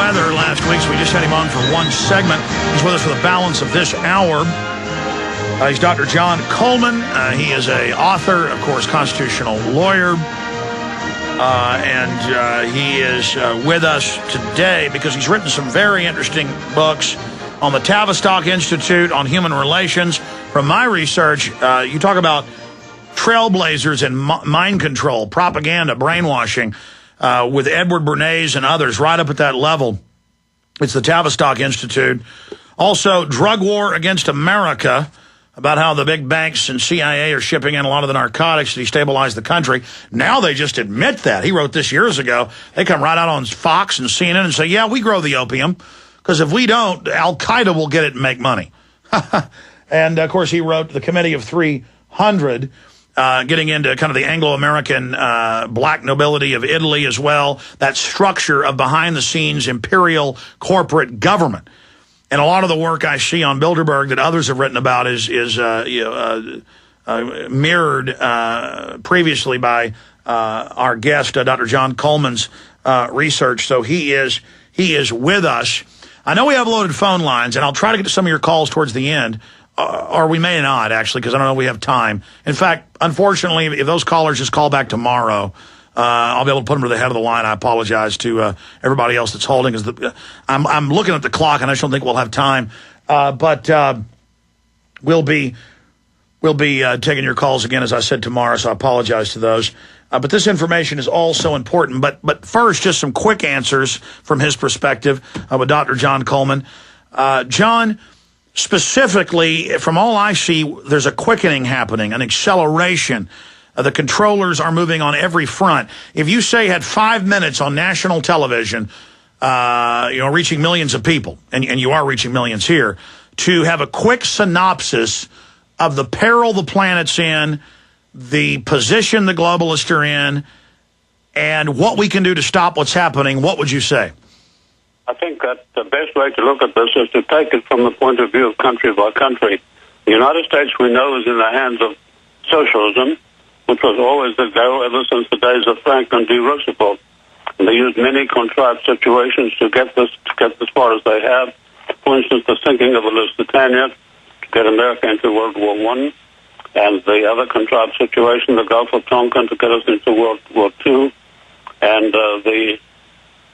weather last week, so we just had him on for one segment. He's with us for the balance of this hour. He's Dr. John Coleman. He is an author, of course, constitutional lawyer. And he is with us today because he's written some very interesting books on the Tavistock-Institute on human relations. From my research, you talk about trailblazers in mind control, propaganda, brainwashing, with Edward Bernays and others right up at that level. It's the Tavistock-Institute. Also, drug war against America, about how the big banks and CIA are shipping in a lot of the narcotics to destabilize the country. Now they just admit that. He wrote this years ago. They come right out on Fox and CNN and say, yeah, we grow the opium, because if we don't, Al-Qaeda will get it and make money. And, of course, he wrote The Committee of 300, getting into kind of the Anglo-American black nobility of Italy as well, that structure of behind-the-scenes imperial corporate government. And a lot of the work I see on Bilderberg that others have written about is mirrored previously by our guest, Dr. John Coleman's research. So he is with us. I know we have loaded phone lines, and I'll try to get to some of your calls towards the end, or we may not, actually, because I don't know if we have time. In fact, unfortunately, if those callers just call back tomorrow, I'll be able to put them to the head of the line. I apologize to everybody else that's holding. I'm looking at the clock, and I just don't think we'll have time. But we'll be taking your calls again, as I said, tomorrow, so I apologize to those. But this information is all so important. But first, just some quick answers from his perspective with Dr. John Coleman. John, specifically, from all I see, there's a quickening happening, an acceleration. The controllers are moving on every front. If you, say, had 5 minutes on national television, reaching millions of people, and you are reaching millions here, to have a quick synopsis of the peril the planet's in, the position the globalists are in, and what we can do to stop what's happening, what would you say? I think that the best way to look at this is to take it from the point of view of country by country. The United States, we know, is in the hands of socialism, which was always the goal ever since the days of Franklin D. Roosevelt. And they used many contrived situations to get as far as they have. For instance, the sinking of the Lusitania to get America into World War I, and the other contrived situation, the Gulf of Tonkin, to get us into World War II, and the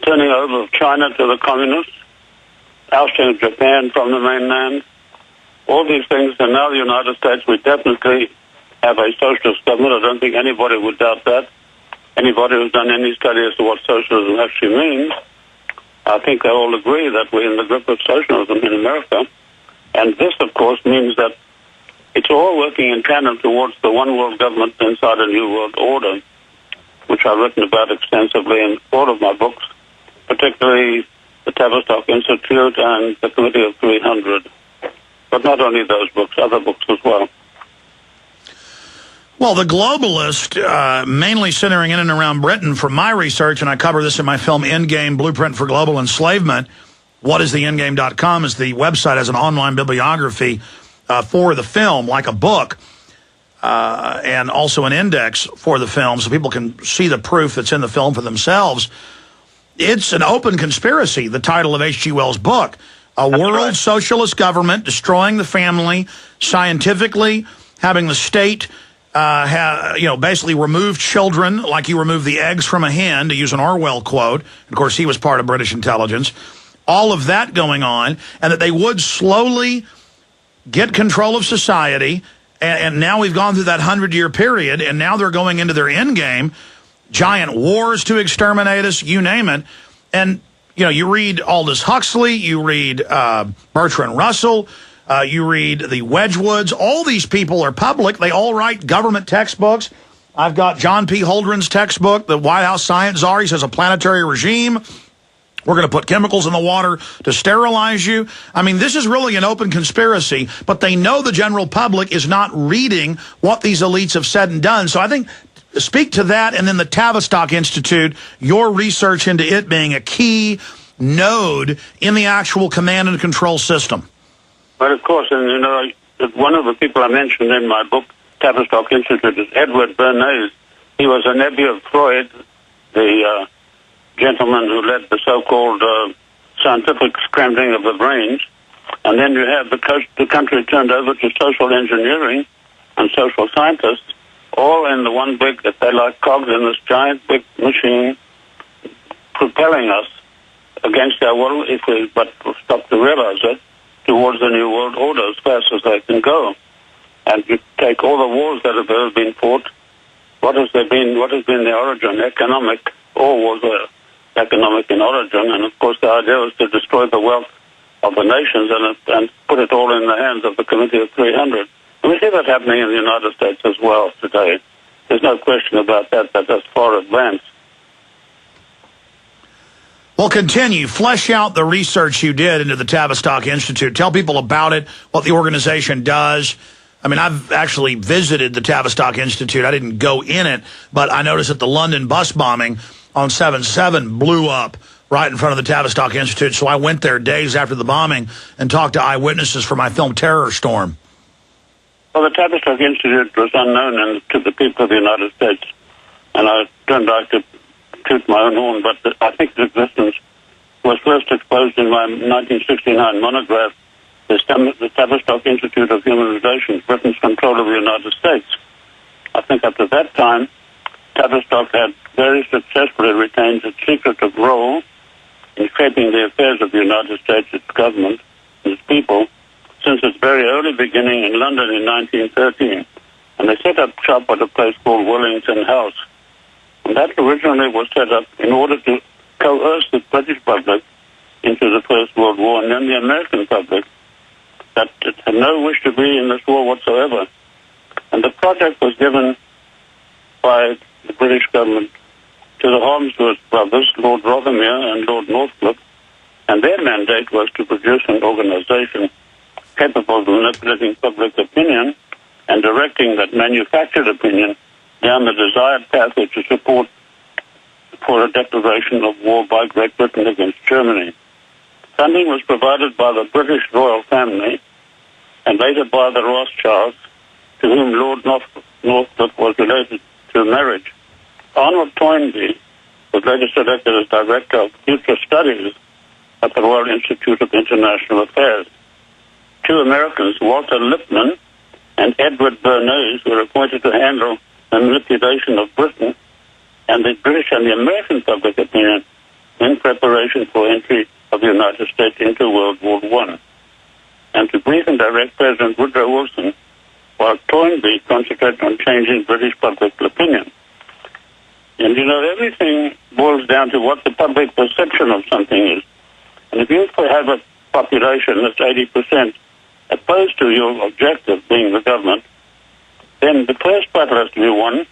turning over of China to the communists, ousting of Japan from the mainland. All these things, and now the United States, we definitely have a socialist government. I don't think anybody would doubt that. Anybody who's done any study as to what socialism actually means, I think they all agree that we're in the grip of socialism in America. And this, of course, means that it's all working in tandem towards the one world government inside a new world order, which I've written about extensively in all of my books, particularly the Tavistock-Institute and the Committee of 300. But not only those books, other books as well. Well, the globalist, mainly centering in and around Britain, from my research, and I cover this in my film Endgame, Blueprint for Global Enslavement, whatistheendgame.com is the website as an online bibliography for the film, like a book, and also an index for the film so people can see the proof that's in the film for themselves. It's an open conspiracy, the title of H.G. Wells' book. A world socialist government destroying the family, scientifically having the state basically remove children like you remove the eggs from a hen, to use an Orwell quote. Of course, he was part of British intelligence. All of that going on, and that they would slowly get control of society. And now we've gone through that 100-year period, and now they're going into their end game, giant wars to exterminate us, you name it. And, you read Aldous Huxley, you read Bertrand Russell, you read the Wedgwoods. All these people are public. They all write government textbooks. I've got John P. Holdren's textbook, The White House Science Czar. He says a planetary regime. We're going to put chemicals in the water to sterilize you. I mean, this is really an open conspiracy, but they know the general public is not reading what these elites have said and done. So I think, speak to that, and then the Tavistock-Institute, your research into it being a key node in the actual command and control system. Well, of course, and one of the people I mentioned in my book, Tavistock-Institute, is Edward Bernays. He was a nephew of Freud, the gentleman who led the so-called scientific scrambling of the brains, and then you have the country turned over to social engineering and social scientists, all in the one big, that they're like cogs in this giant big machine propelling us against our will, if we but stop to realize it, towards the New World Order as fast as they can go. And you take all the wars that have ever been fought, what has been the origin? Economic. All wars are economic in origin, and of course the idea was to destroy the wealth of the nations and put it all in the hands of the Committee of 300. And we see that happening in the United States as well today. There's no question about that, that's far advanced. Well, continue. Flesh out the research you did into the Tavistock-Institute. Tell people about it, what the organization does. I mean, I've actually visited the Tavistock-Institute. I didn't go in it, but I noticed that the London bus bombing on 7/7 blew up right in front of the Tavistock-Institute. So I went there days after the bombing and talked to eyewitnesses for my film Terror Storm. Well, the Tavistock-Institute was unknown to the people of the United States, and I don't like to toot my own horn, but I think the existence was first exposed in my 1969 monograph, the Tavistock-Institute of Human Relations, Britain's Control of the United States. I think up to that time, Tavistock had very successfully retained its secretive role in shaping the affairs of the United States, its government, and its people, since its very early beginning in London in 1913. And they set up shop at a place called Wellington House. And that originally was set up in order to coerce the British public into the First World War, and then the American public that had no wish to be in this war whatsoever. And the project was given by the British government to the Harmsworth brothers, Lord Rothermere and Lord Northcliffe, and their mandate was to produce an organization capable of manipulating public opinion and directing that manufactured opinion down the desired pathway to support for a declaration of war by Great Britain against Germany. Funding was provided by the British royal family and later by the Rothschilds, to whom Lord Northcliffe was related through marriage. Arnold Toynbee was later selected as Director of Future Studies at the Royal Institute of International Affairs. Two Americans, Walter Lippmann and Edward Bernays, were appointed to handle the manipulation of Britain and the British and the American public opinion in preparation for entry of the United States into World War I, and to brief and direct President Woodrow Wilson, while Toynbee concentrated on changing British public opinion. And you know, everything boils down to what the public perception of something is. And if you have a population that's 80% opposed to your objective, being the government, then the first battle has to be won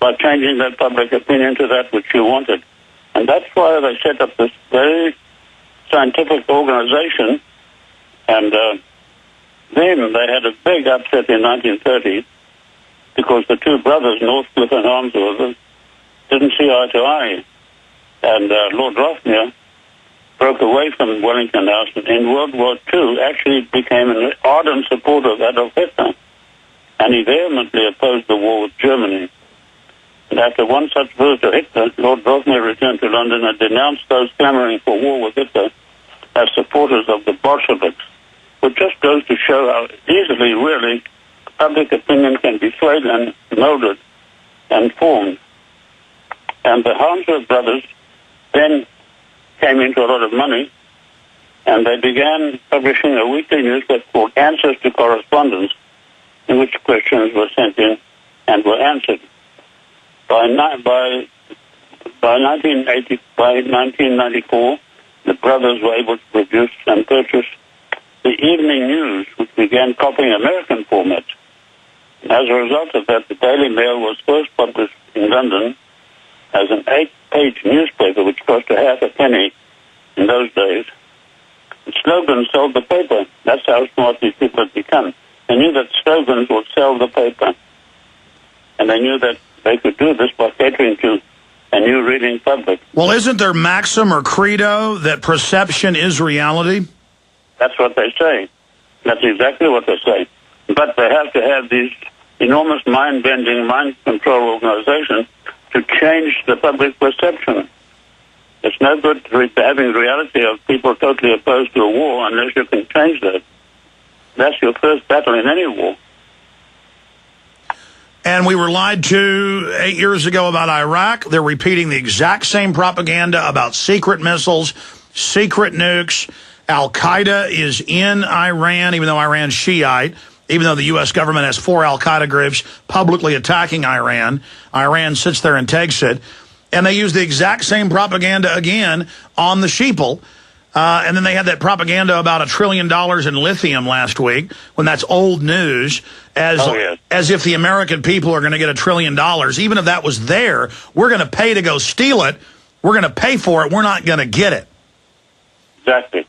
by changing that public opinion to that which you wanted. And that's why they set up this very scientific organization. And then they had a big upset in 1930 because the two brothers, Northcliffe and Harmsworth, didn't see eye to eye. And Lord Rothermere broke away from Wellington House and in World War II actually became an ardent supporter of Adolf Hitler. And he vehemently opposed the war with Germany. And after one such visit to Hitler, Lord Rothermere returned to London and denounced those clamoring for war with Hitler as supporters of the Bolsheviks, which just goes to show how easily, really, public opinion can be swayed and molded and formed. And the Harmsworth brothers then came into a lot of money, and they began publishing a weekly newspaper called Answers to Correspondence, in which questions were sent in and were answered. By 1994, the brothers were able to produce and purchase the Evening News, which began copying American formats. As a result of that, the Daily Mail was first published in London as an 8-page newspaper, which cost a half a penny in those days. The slogans sold the paper. That's how smart these people had become. They knew that slogans would sell the paper. And they knew that they could do this by catering to a new reading public. Well, isn't their maxim or credo that perception is reality? That's what they say. That's exactly what they say. But they have to have these enormous mind-bending, mind-control organizations to change the public perception. It's no good having the reality of people totally opposed to a war unless you can change that. That's your first battle in any war. And we were lied to 8 years ago about Iraq. They're repeating the exact same propaganda about secret missiles, secret nukes. Al-Qaeda is in Iran, even though Iran's Shiite, even though the U.S. government has 4 Al-Qaeda groups publicly attacking Iran. Iran sits there and takes it. And they use the exact same propaganda again on the sheeple. And then they had that propaganda about $1 trillion in lithium last week, when that's old news, as if the American people are going to get $1 trillion. Even if that was there, we're going to pay to go steal it. We're going to pay for it. We're not going to get it. Exactly.